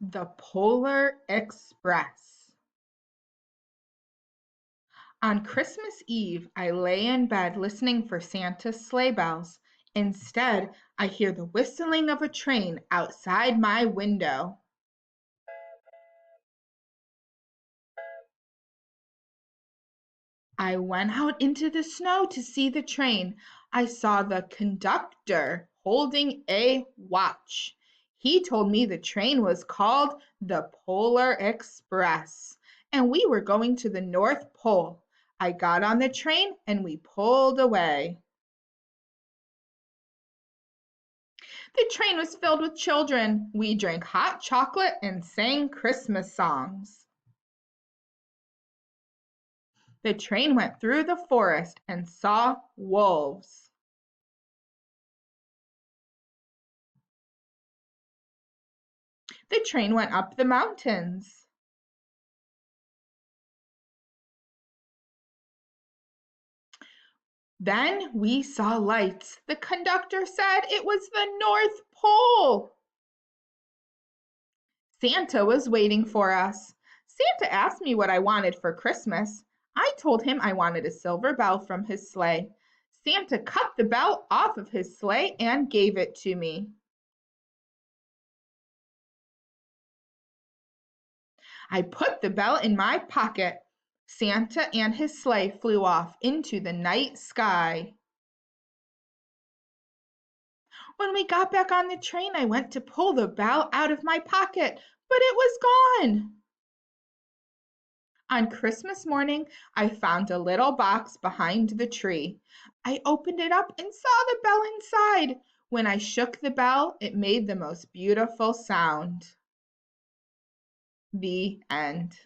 The Polar Express. On Christmas Eve, I lay in bed listening for Santa's sleigh bells. Instead, I hear the whistling of a train outside my window. I went out into the snow to see the train. I saw the conductor holding a watch. He told me the train was called the Polar Express, and we were going to the North Pole. I got on the train and we pulled away. The train was filled with children. We drank hot chocolate and sang Christmas songs. The train went through the forest and saw wolves. The train went up the mountains. Then we saw lights. The conductor said it was the North Pole. Santa was waiting for us. Santa asked me what I wanted for Christmas. I told him I wanted a silver bell from his sleigh. Santa cut the bell off of his sleigh and gave it to me. I put the bell in my pocket. Santa and his sleigh flew off into the night sky. When we got back on the train, I went to pull the bell out of my pocket, but it was gone. On Christmas morning, I found a little box behind the tree. I opened it up and saw the bell inside. When I shook the bell, it made the most beautiful sound. The end.